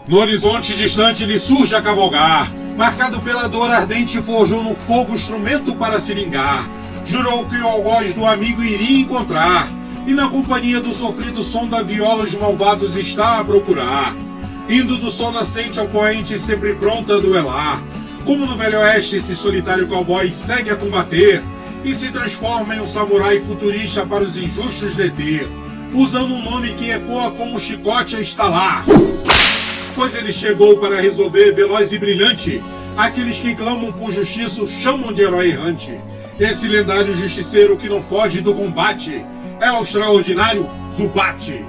No horizonte distante lhe surge a cavalgar, marcado pela dor ardente, forjou no fogo instrumento para se vingar. Jurou que o algoz do amigo iria encontrar, e na companhia do sofrido som da viola os malvados está a procurar. Indo do sol nascente ao poente, sempre pronta a duelar. Como no Velho Oeste, esse solitário cowboy segue a combater e se transforma em um samurai futurista para os injustos deter, usando um nome que ecoa como um chicote a estalar. Pois ele chegou para resolver veloz e brilhante aqueles que clamam por justiça o chamam de herói errante. Esse lendário justiceiro que não foge do combate é o extraordinário Zubat.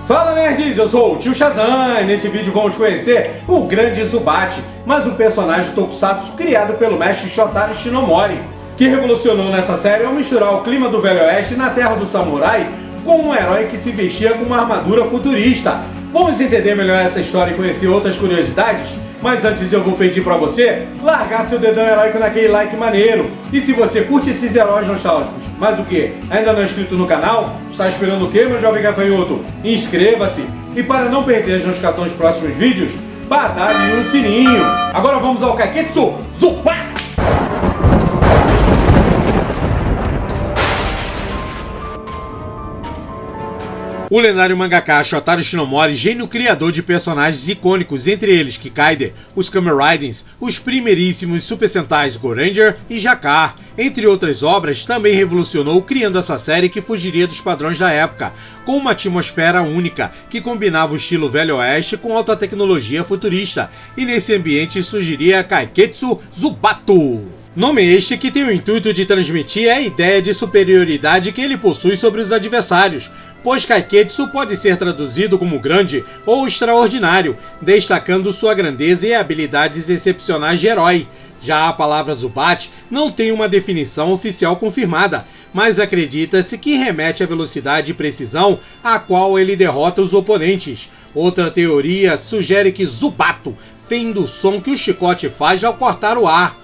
Fala nerds, eu sou o Tio Shazam e nesse vídeo vamos conhecer o grande Zubat, mais um personagem tokusatsu criado pelo mestre Shotaro Shinomori, que revolucionou nessa série ao misturar o clima do Velho Oeste na terra do samurai com um herói que se vestia com uma armadura futurista. Vamos entender melhor essa história e conhecer outras curiosidades? Mas antes eu vou pedir pra você largar seu dedão heróico naquele like maneiro. E se você curte esses heróis nostálgicos, mas o que? Ainda não é inscrito no canal? Está esperando o que, meu jovem gafanhoto? Inscreva-se! E para não perder as notificações dos próximos vídeos, badale o sininho! Agora vamos ao Kaiketsu Zubat! O lendário mangaka Shotaro Shinomori, gênio criador de personagens icônicos, entre eles Kikaider, os Kamen Riders, os primeiríssimos Super Sentais Goranger e Jakar, entre outras obras, também revolucionou criando essa série que fugiria dos padrões da época, com uma atmosfera única, que combinava o estilo Velho Oeste com alta tecnologia futurista, e nesse ambiente surgiria Kaiketsu Zubato. Nome este que tem o intuito de transmitir a ideia de superioridade que ele possui sobre os adversários, pois Kaiketsu pode ser traduzido como grande ou extraordinário, destacando sua grandeza e habilidades excepcionais de herói. Já a palavra Zubat não tem uma definição oficial confirmada, mas acredita-se que remete à velocidade e precisão a qual ele derrota os oponentes. Outra teoria sugere que Zubato vem do som que o chicote faz ao cortar o ar.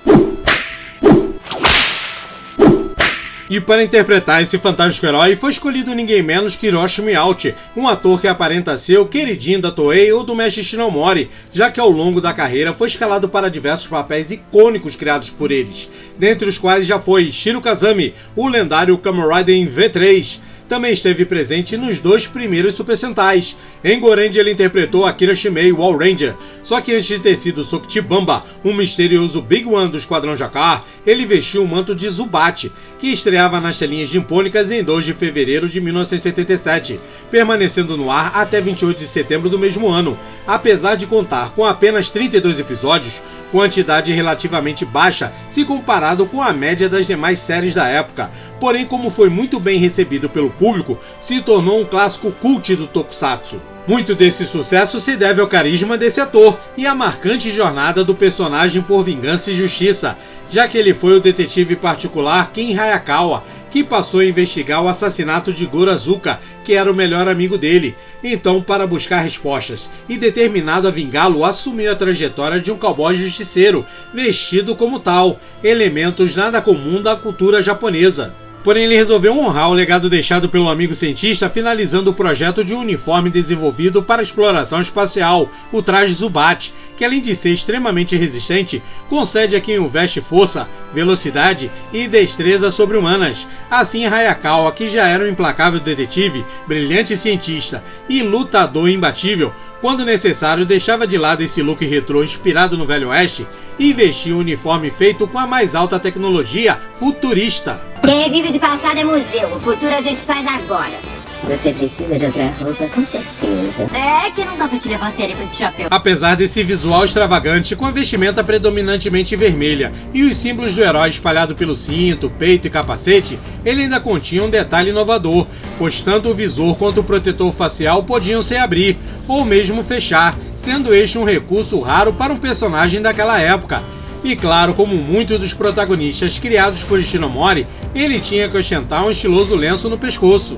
E para interpretar esse fantástico herói foi escolhido ninguém menos que Hiroshi Miyauchi, um ator que aparenta ser o queridinho da Toei ou do mestre Shinomori, já que ao longo da carreira foi escalado para diversos papéis icônicos criados por eles, dentre os quais já foi Shiro Kazami, o lendário Kamen Rider em V3, também esteve presente nos dois primeiros Super Sentais. Em Goranger ele interpretou Akira Shimei, o All Ranger, só que antes de ter sido Sokuchibamba, um misterioso Big One do Esquadrão Jakar, ele vestiu o manto de Zubat, que estreava nas telinhas nippônicas em 2 de fevereiro de 1977, permanecendo no ar até 28 de setembro do mesmo ano. Apesar de contar com apenas 32 episódios, quantidade relativamente baixa se comparado com a média das demais séries da época, porém como foi muito bem recebido pelo público, se tornou um clássico cult do tokusatsu. Muito desse sucesso se deve ao carisma desse ator e à marcante jornada do personagem por vingança e justiça, já que ele foi o detetive particular Ken Hayakawa, que passou a investigar o assassinato de Goro Azuka, que era o melhor amigo dele. Então, para buscar respostas e determinado a vingá-lo, assumiu a trajetória de um cowboy justiceiro, vestido como tal, elementos nada comum da cultura japonesa. Porém, ele resolveu honrar o legado deixado pelo amigo cientista, finalizando o projeto de um uniforme desenvolvido para exploração espacial, o traje Zubat, que além de ser extremamente resistente, concede a quem o veste força, velocidade e destreza sobre-humanas. Assim, Hayakawa, que já era um implacável detetive, brilhante cientista e lutador imbatível, quando necessário deixava de lado esse look retrô inspirado no Velho Oeste e vestia um uniforme feito com a mais alta tecnologia futurista. Quem vive de passado é museu, o futuro a gente faz agora. Você precisa de outra roupa, com certeza. É que não dá pra te levar a sério com esse chapéu. Apesar desse visual extravagante, com a vestimenta predominantemente vermelha e os símbolos do herói espalhado pelo cinto, peito e capacete, ele ainda continha um detalhe inovador, pois tanto o visor quanto o protetor facial podiam se abrir, ou mesmo fechar, sendo este um recurso raro para um personagem daquela época. E claro, como muitos dos protagonistas criados por Shinomori, ele tinha que ostentar um estiloso lenço no pescoço.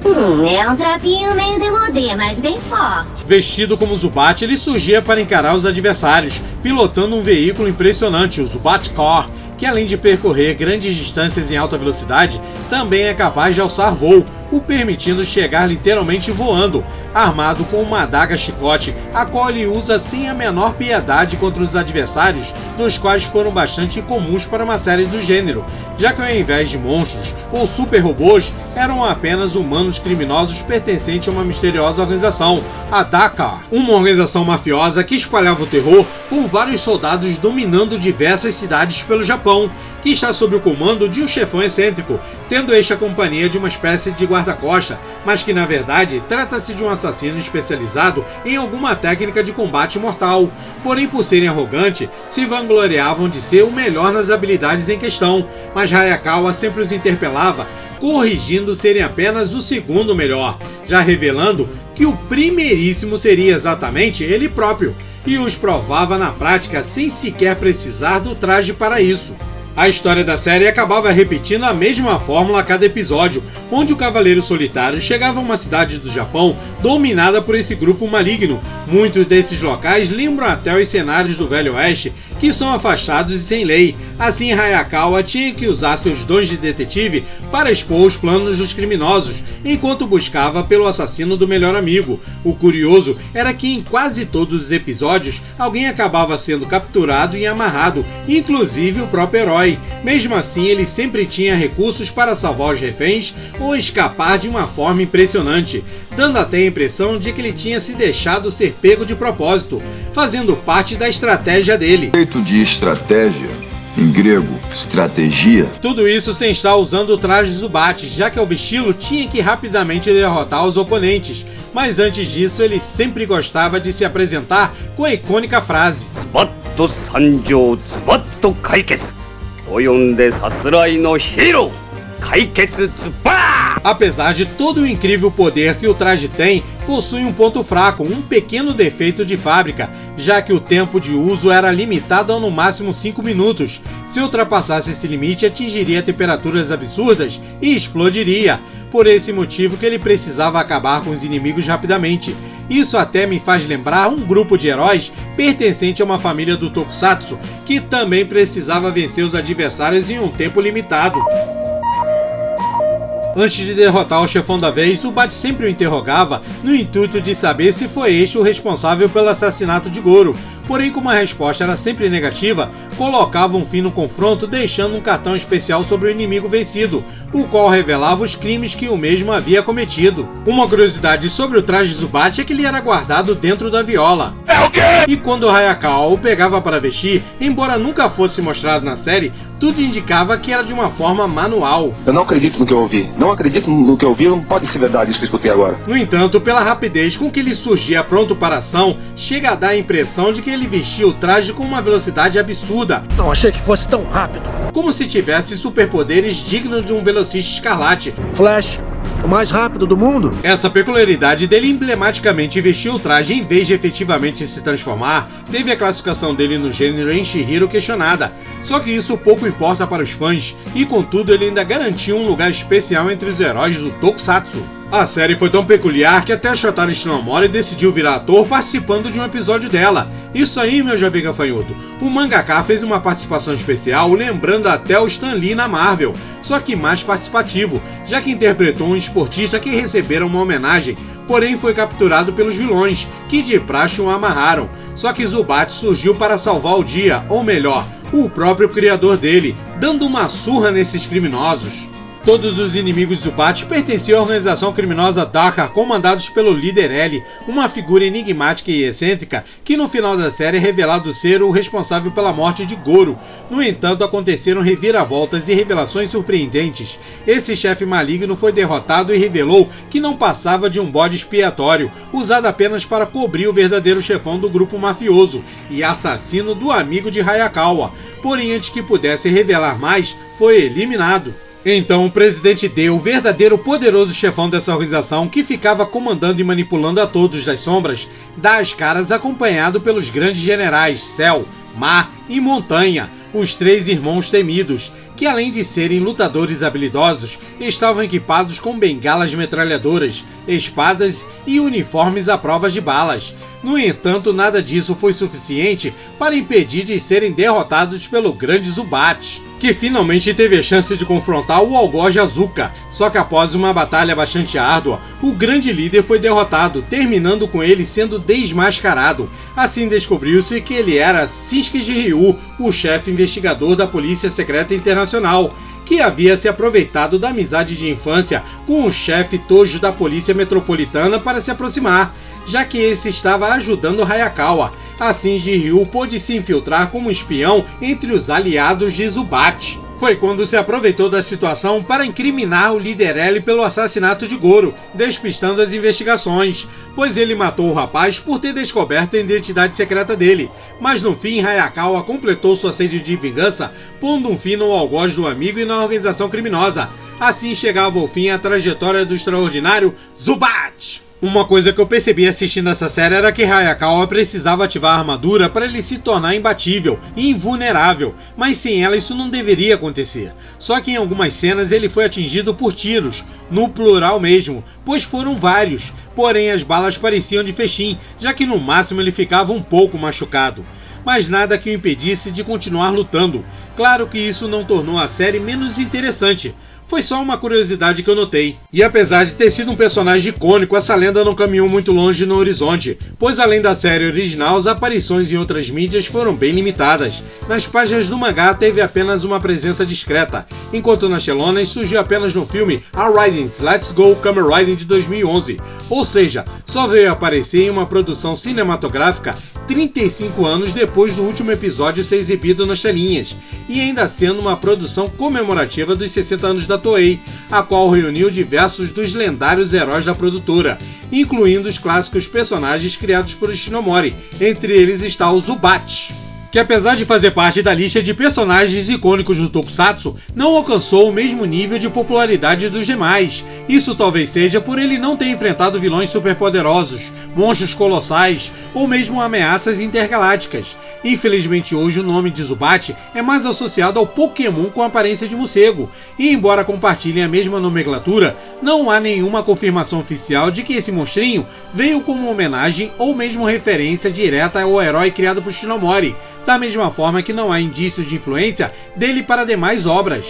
É um trapinho meio demodê, mas bem forte. Vestido como Zubat, ele surgia para encarar os adversários, pilotando um veículo impressionante, o Zubat Car, que além de percorrer grandes distâncias em alta velocidade, também é capaz de alçar voo, o permitindo chegar literalmente voando. armado com uma adaga chicote, a qual ele usa sem a menor piedade contra os adversários, dos quais foram bastante incomuns para uma série do gênero, já que ao invés de monstros ou super robôs, eram apenas humanos criminosos pertencentes a uma misteriosa organização, a Dakar, uma organização mafiosa que espalhava o terror com vários soldados dominando diversas cidades pelo Japão, que está sob o comando de um chefão excêntrico, tendo este a companhia de uma espécie de guarda-costa, mas que na verdade trata-se de um assassino especializado em alguma técnica de combate mortal. Porém, por serem arrogantes, se vangloriavam de ser o melhor nas habilidades em questão, mas Hayakawa sempre os interpelava, corrigindo serem apenas o segundo melhor, já revelando que o primeiríssimo seria exatamente ele próprio, e os provava na prática sem sequer precisar do traje para isso. A história da série acabava repetindo a mesma fórmula a cada episódio, onde o Cavaleiro Solitário chegava a uma cidade do Japão dominada por esse grupo maligno. Muitos desses locais lembram até os cenários do Velho Oeste, que são afastados e sem lei. Assim, Hayakawa tinha que usar seus dons de detetive para expor os planos dos criminosos, enquanto buscava pelo assassino do melhor amigo. O curioso era que em quase todos os episódios, alguém acabava sendo capturado e amarrado, inclusive o próprio herói. Mesmo assim, ele sempre tinha recursos para salvar os reféns ou escapar de uma forma impressionante, dando até a impressão de que ele tinha se deixado ser pego de propósito, fazendo parte da estratégia dele. Jeito de estratégia, em grego, estratégia. Tudo isso sem estar usando o traje Zubat, já que ao vesti-lo tinha que rapidamente derrotar os oponentes. Mas antes disso, ele sempre gostava de se apresentar com a icônica frase: Zubat Sanjou, Zubat Kaiketsu. Oyonde Sasarai no Hero, Kaiketsu Zubat! Apesar de todo o incrível poder que o traje tem, possui um ponto fraco, um pequeno defeito de fábrica, já que o tempo de uso era limitado a no máximo 5 minutos. Se ultrapassasse esse limite, atingiria temperaturas absurdas e explodiria. Por esse motivo que ele precisava acabar com os inimigos rapidamente. Isso até me faz lembrar um grupo de heróis pertencente a uma família do Tokusatsu, que também precisava vencer os adversários em um tempo limitado. Antes de derrotar o chefão da vez, Zubat sempre o interrogava no intuito de saber se foi este o responsável pelo assassinato de Goro. Porém, como a resposta era sempre negativa, colocava um fim no confronto, deixando um cartão especial sobre o inimigo vencido, o qual revelava os crimes que o mesmo havia cometido. Uma curiosidade sobre o traje Zubat é que ele era guardado dentro da viola. E quando Hayakawa o pegava para vestir, embora nunca fosse mostrado na série, tudo indicava que era de uma forma manual. Eu não acredito no que eu ouvi. Não acredito no que eu ouvi, não pode ser verdade isso que eu escutei agora. No entanto, pela rapidez com que ele surgia pronto para a ação, chega a dar a impressão de que ele vestia o traje com uma velocidade absurda. Não achei que fosse tão rápido. Como se tivesse superpoderes dignos de um velocista escarlate. Flash, o mais rápido do mundo? Essa peculiaridade dele emblematicamente vestir o traje em vez de efetivamente se transformar, teve a classificação dele no gênero em Shihiro questionada. Só que isso pouco importa para os fãs, e contudo ele ainda garantiu um lugar especial entre os heróis do Tokusatsu. A série foi tão peculiar que até Shotaro Shinomori decidiu virar ator participando de um episódio dela. Isso aí, meu jovem gafanhoto. O mangaka fez uma participação especial, lembrando até o Stan Lee na Marvel, só que mais participativo, já que interpretou um esportista que recebera uma homenagem, porém foi capturado pelos vilões, que de praxe o amarraram. Só que Zubat surgiu para salvar o dia, ou melhor, o próprio criador dele, dando uma surra nesses criminosos. Todos os inimigos de Zubat pertenciam à organização criminosa Dakar, comandados pelo líder L, uma figura enigmática e excêntrica, que no final da série é revelado ser o responsável pela morte de Goro. No entanto, aconteceram reviravoltas e revelações surpreendentes. Esse chefe maligno foi derrotado e revelou que não passava de um bode expiatório, usado apenas para cobrir o verdadeiro chefão do grupo mafioso e assassino do amigo de Hayakawa. Porém, antes que pudesse revelar mais, foi eliminado. Então o presidente D, o verdadeiro poderoso chefão dessa organização que ficava comandando e manipulando a todos das sombras, dá as caras acompanhado pelos grandes generais Céu, Mar e Montanha, os três irmãos temidos, que além de serem lutadores habilidosos, estavam equipados com bengalas metralhadoras, espadas e uniformes à prova de balas. No entanto, nada disso foi suficiente para impedir de serem derrotados pelo grande Zubat. que finalmente teve a chance de confrontar o algoz Azuka, só que após uma batalha bastante árdua, o grande líder foi derrotado, terminando com ele sendo desmascarado. Assim descobriu-se que ele era Shinsuke Ryu, o chefe investigador da Polícia Secreta Internacional, que havia se aproveitado da amizade de infância com o chefe Tojo da Polícia Metropolitana para se aproximar, já que esse estava ajudando Hayakawa. Assim, Ryu pôde se infiltrar como espião entre os aliados de Zubat. Foi quando se aproveitou da situação para incriminar o líder L pelo assassinato de Goro, despistando as investigações, pois ele matou o rapaz por ter descoberto a identidade secreta dele. Mas no fim, Hayakawa completou sua sede de vingança, pondo um fim no algoz do amigo e na organização criminosa. Assim chegava ao fim a trajetória do extraordinário Zubat. Uma coisa que eu percebi assistindo essa série era que Hayakawa precisava ativar a armadura para ele se tornar imbatível e invulnerável, mas sem ela isso não deveria acontecer. Só que em algumas cenas ele foi atingido por tiros, no plural mesmo, pois foram vários, porém as balas pareciam de festim, já que no máximo ele ficava um pouco machucado. Mas nada que o impedisse de continuar lutando. Claro que isso não tornou a série menos interessante. Foi só uma curiosidade que eu notei. E apesar de ter sido um personagem icônico, essa lenda não caminhou muito longe no horizonte, pois além da série original, as aparições em outras mídias foram bem limitadas. Nas páginas do mangá teve apenas uma presença discreta, enquanto nas telonas surgiu apenas no filme R-Riding's Let's Go Kamen Riding de 2011, ou seja, só veio aparecer em uma produção cinematográfica 35 anos depois do último episódio ser exibido nas telinhas, e ainda sendo uma produção comemorativa dos 60 anos da Toei, a qual reuniu diversos dos lendários heróis da produtora, incluindo os clássicos personagens criados por Ishinomori, entre eles está o Zubat, que apesar de fazer parte da lista de personagens icônicos do Tokusatsu, não alcançou o mesmo nível de popularidade dos demais. Isso talvez seja por ele não ter enfrentado vilões superpoderosos, monstros colossais ou mesmo ameaças intergalácticas. Infelizmente hoje o nome de Zubat é mais associado ao Pokémon com aparência de morcego, e embora compartilhem a mesma nomenclatura, não há nenhuma confirmação oficial de que esse monstrinho veio como homenagem ou mesmo referência direta ao herói criado por Shinomori, da mesma forma que não há indícios de influência dele para demais obras.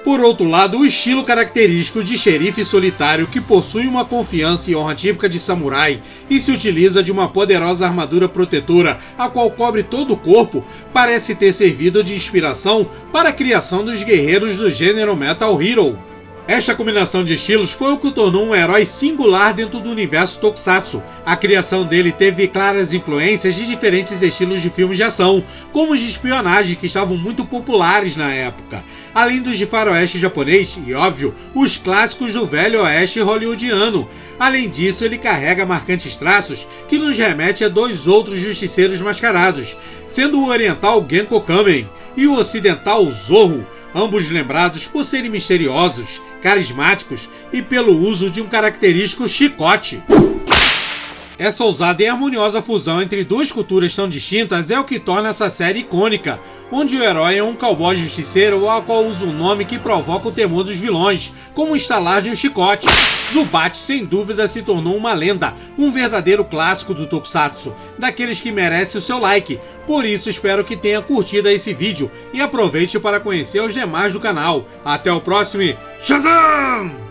Por outro lado, o estilo característico de xerife solitário, que possui uma confiança e honra típica de samurai e se utiliza de uma poderosa armadura protetora a qual cobre todo o corpo, parece ter servido de inspiração para a criação dos guerreiros do gênero Metal Hero. Esta combinação de estilos foi o que o tornou um herói singular dentro do universo Tokusatsu. A criação dele teve claras influências de diferentes estilos de filmes de ação, como os de espionagem, que estavam muito populares na época, além dos de faroeste japonês e, óbvio, os clássicos do velho oeste hollywoodiano. Além disso, ele carrega marcantes traços que nos remete a dois outros justiceiros mascarados, sendo o oriental Genko Kamen e o ocidental Zorro, ambos lembrados por serem misteriosos, carismáticos e pelo uso de um característico chicote. Essa ousada e harmoniosa fusão entre duas culturas tão distintas é o que torna essa série icônica, onde o herói é um cowboy justiceiro ao qual usa um nome que provoca o temor dos vilões, como o estalar de um chicote. Zubat sem dúvida se tornou uma lenda, um verdadeiro clássico do Tokusatsu, daqueles que merece o seu like. Por isso espero que tenha curtido esse vídeo e aproveite para conhecer os demais do canal. Até o próximo Shazam!